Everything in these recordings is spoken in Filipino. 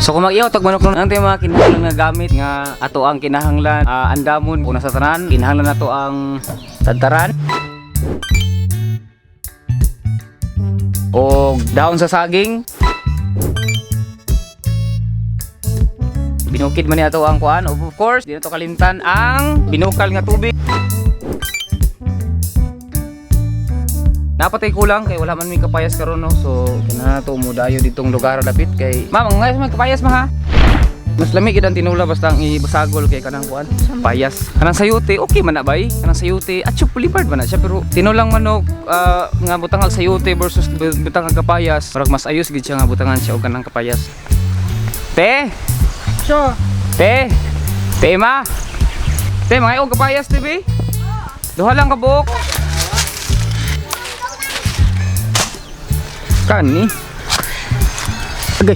So kung mag-ihaw tag manok nun, ang mga kinahanglan nga gamit nga ato ang kinahanglan andamon una sa tanan, kinahanglan nato ang tantaran o dahon sa saging. Binukid man ni ato ang kuan, of course, di na to kalimtan ang binukal nga tubig. Napatay kulang kay wala man may kapayas karon no. So kinahanglan to mudayo ditong lugar dapit kay ma'am ngay may kapayas ma ha. Mas lami gid ang tinula basta ang ibasagol kay kanang kuan payas. Kanang sayote okay man na bay. Kanang sayote at lipard man na siya pero tinulang manok nga butang sayote versus butang kapayas. Murag mas ayos gid siya nga butangan siya og kanang kapayas. Te. So, te. Te ma. Te mga og kapayas te be. Duha lang ka buok. Kani. Okay.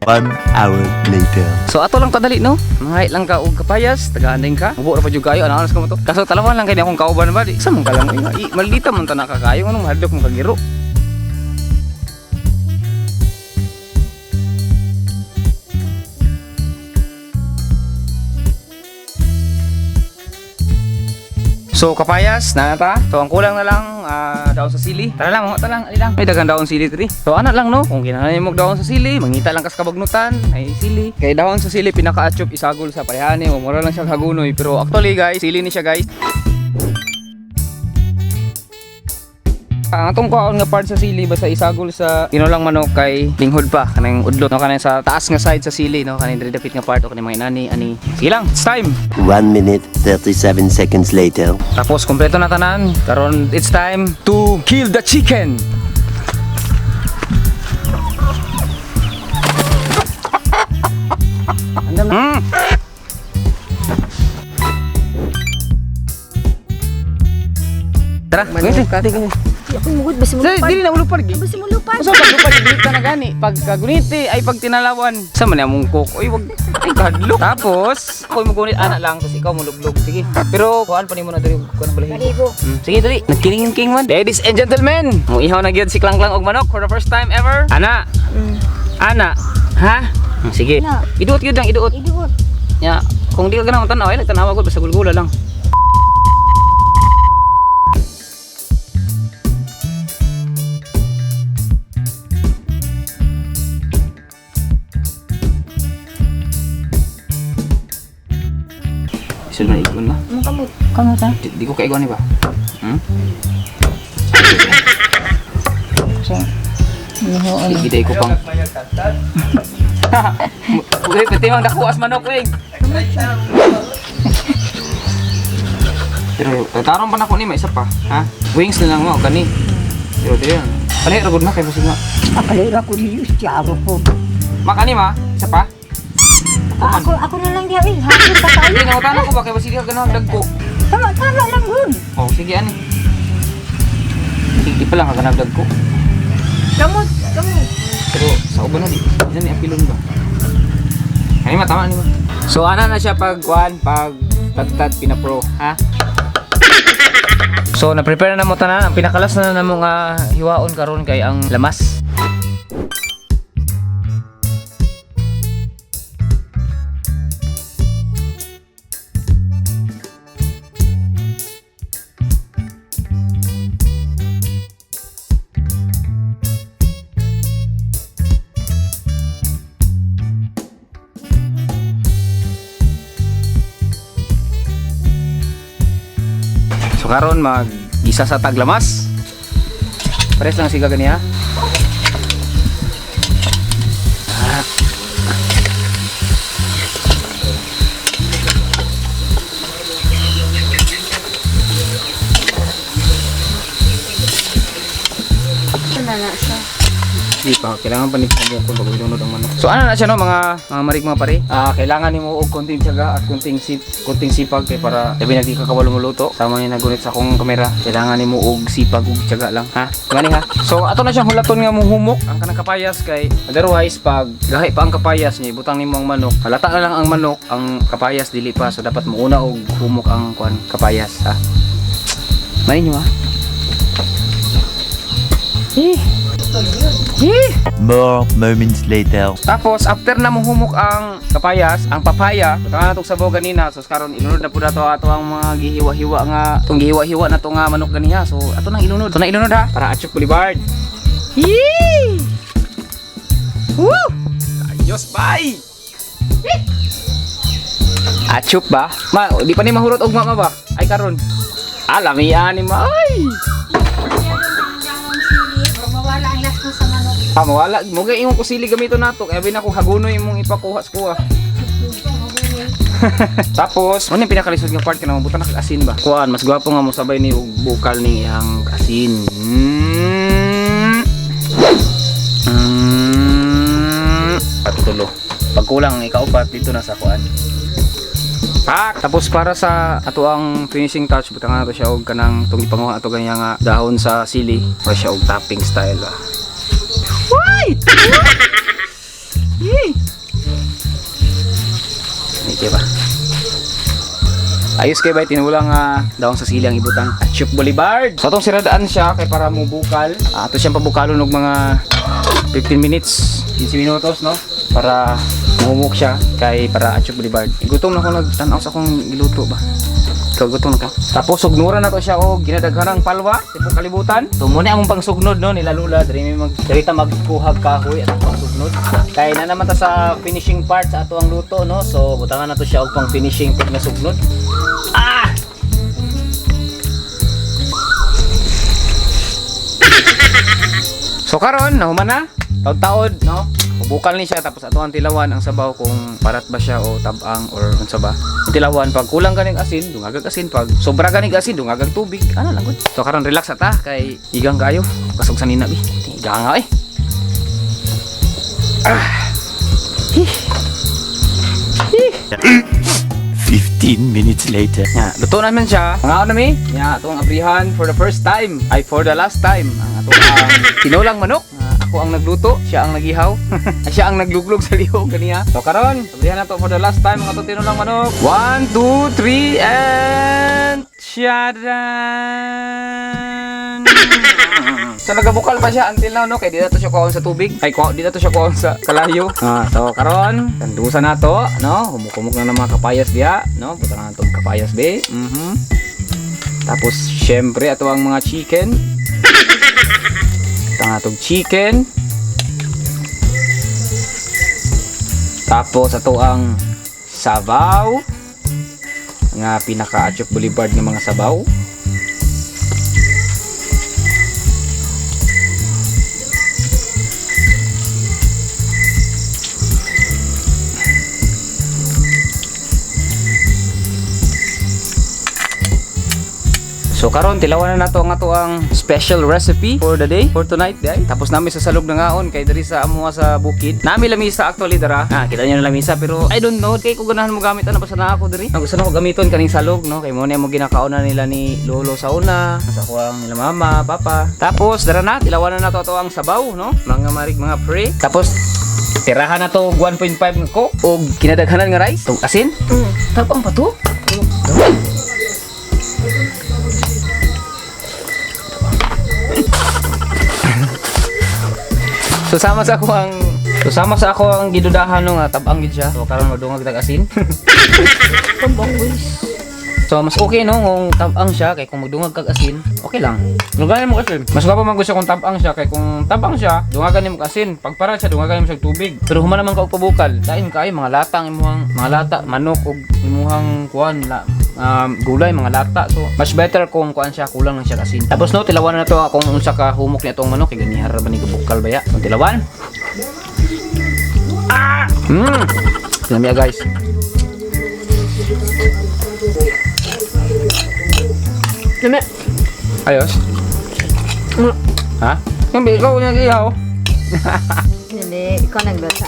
1 hour later. So ato lang kadali no. Mangay lang ka og kapayas, taga-anding ka. Mubo ra pa jud kayo ana oras ka mo to. Kaso talawan lang kay akong kauban ba di. Sa man ka lang malita man ta nakakayo anong hadlok mo kagiro. So kapayas na nata. So ang kulang na lang daon sa sili. Tara lang, mga lang, ali lang. May dagang daon sili diri. So ana lang no. Kung kinahanglan mo daon sa sili, mangita lang kas kabagnutan ay sili. Kay daon sa sili pinaka-achop isagol sa parehani o mura lang siya hagunoy pero actually guys, sili ni siya guys. Ang atong kaon nga part sa sili basta isagol sa tinulang manok kay linghod pa kanang udlot no kanang sa taas nga side sa sili no kanang diri dapit nga part o kanang mga inani ani. Sige lang, it's time. 1 minute 37 seconds later. Tapos kompleto na tanan. Karon it's time to kill the chicken. Tara, gawin kati gani. Ako mugod basi mo lupad. Dili na ulupad gi. Basi mo lupad. Usa pag lupad dili ka na gani. Pag kaguniti ay pag tinalawan. Sa man among cook. Oy wag ay kadlok. Tapos ako mo gunit ana lang tapos ikaw muluglog. Sige. Pero kuan pa nimo na diri kuan balahibo. Baligo. Sige dali. Nagkiling king man. Ladies and gentlemen, mo ihaw na gyud si Klangklang og manok for the first time ever. Ana. Ana. Ha? Sige. Ana. Iduot gyud lang iduot. Iduot. Ya, kung di ka ganang tanaw ay nagtanawa ko basta gulgula lang. Isul na ikon na. Ano kamot? Kamot ha? Di ko kaigon ni ba? So. Nihoon. Sige ko pang. Uy, pati mang dakuas manok wig. Pero tarong pa na ko ni may isa pa, ha? Wings na lang mo kani. Pero dili. Pali ra gud na kay basig nga. Apalira ko ni Tiago po. Makani ma, isa pa. Ako na lang diha eh. Hapon pa tayo. Hindi na utana ko ba kay basig ka ganang dagko. Tama lang gud. Oh, sige ani. Sige pa lang ka ganang dagko. Kamot. Pero sa uban na di. Diyan ni apilon ba? Kani matama ni ba? So ana na siya pag pag tagtad pinapro, ha? So na-prepare na mo tanan, ang pinakalas na namo nga hiwaon karon kay ang lamas. So karon mag-isa sa taglamas. Pares lang siga gani ha. Ano na siya? Di pa, kailangan pa ni pagkakon pag ilunod ang manok. So ano na siya no mga marig mga pare. Kailangan nimo og konting tiyaga at konting sipag kay para labi na di ka kawalo muluto. Sama ni nagunit sa akong kamera. Kailangan nimo og sipag ug tiyaga lang, ha? Gani ha. So ato na siyang hulaton nga muhumok ang kanang kapayas kay otherwise pag gahi pa ang kapayas niya ibutang nimo ang manok. Halata na lang ang manok, ang kapayas dili pa so dapat muuna og humok ang kuan kapayas, ha. Mani niyo ha. More moments later. Tapos after na mohumok ang kapayas, ang papaya, tanga na tong sabaw ganina. So karon ilunod na pud ato ang mga gihiwa-hiwa nga, tong gihiwa-hiwa na to nga manok ganiha. So ato nang ilunod. So na ilunod ha para Achuk Boulevard. Yee! Woo! Ayos bye. Achuk ba? Ma, di pa ni mahurot og mama ba? Ay karon. Alamian ni ma. Ay. Mawala ang last mo sa manok. Mawala. Muga imong kusili gamiton nato. Kaya bin ako hagunoy imong ipakuha sa kuha. Tapos, ano yung pinakalisod nga part ka na mabutan na kag-asin ba? Kuan, mas gwapo nga mo sabay ni og bukal ning iyang asin. Patutulo. Pagkulang ikaupat dito na sa kuan. Pak! Tapos para sa ato ang finishing touch, butang na to siya og kanang tong ipanguha ato ganya nga dahon sa sili. Para siya og topping style ba. Why? Yay! Okay ba? Ayos kay ba tinulang dahon sa sili ang ibutang Achuk Boulevard. So atong siradaan siya kay para mo bukal. Ato siyang pabukalon og mga 15 minutes, 15 minutos no para mahumok siya kay para Achuk Boulevard. Gutom na ko nagtanaw sa akong giluto ba. Ikaw gutom na ka. Tapos sugnuran na to siya og ginadaghanang palwa tipong kalibutan. So muna among pangsugnod no nila lula diri may magdalita magkuhag kahoy at pangsugnod. Kay na naman ta sa finishing part sa ato ang luto no. So butangan na to siya og pang finishing pag nasugnod. Ah! So karon nahuman na. Taod-taod no. Bukal ni siya tapos ato ang tilawan ang sabaw kung parat ba siya o tabang or unsa ba. Ang tilawan pag kulang ganing asin, dungagag asin, pag sobra ganing asin, dungagag tubig. Ano lang gud. So karon relax ata kay igang kayo. Kasog sa nina bi. Igang nga eh. Ah. 15 minutes later. Ya, luto naman siya. Ngaon na mi. Ya, atong abrihan for the first time ay for the last time ang atong tinulang manok. Ako ang nagluto, siya ang nagihaw. Siya ang nagluglog sa lihok kaniya. So karon, sabihan na to for the last time mga to tinulang manok. 1, 2, 3 and shadan. So nagabukal pa siya until now no kay di na to siya kuhaon sa tubig. Ay di na to siya kuhaon sa kalayo. So karon, tandusan na to, no? Humuk-humuk na ng mga kapayas diha, no? Butang na tong kapayas be. Tapos syempre ato ang mga chicken. Ang atong chicken. Tapos ato ang sabaw. Nga pinaka Achuk Boulevard ng mga sabaw. So karon tilawan na nato ang ato ang special recipe for the day, for tonight day. Tapos nami sa salog na ngaon kay diri sa amo sa bukid. Nami lamisa actually dara. Kita niyo na lamisa pero I don't know kay ko ganahan mo gamit ana basta na ako diri. Ang gusto na ko gamiton kaning salog no kay mo na mo ginakaon na nila ni lolo sa una, sa ko ang nila mama, papa. Tapos dara na tilawan na nato ato ang sabaw no. Mga marig mga pre. Tapos tirahan na to 1.5 nga ko og kinadaghanan nga rice. Tug asin. Tapang pa to. Susama sa ako ang gidudahan no nga tabang gid siya. So karon madungag tag asin. Tabang guys. So mas okay no kung tabang siya kay kung magdungag kag asin, okay lang. Dugagan mo asin. Mas gwapo man gusto kung tabang siya kay kung tabang siya, dungagan nimo asin. Pag para siya dungagan mo sa tubig. Pero human naman ka og pabukal. Kain kay mga latang imuhang mga lata, manok ug imuhang kuan gulay mga lata. So much better kung kuan siya kulang lang siya asin. Tapos no tilawan na to kung unsa ka humok ni atong manok kay ganihar ba ni bukal baya. Kung tilawan. Lamia guys. Nami. Ayos. Ha? Yung ikaw yung ihaw. Hindi, ikaw nagluto.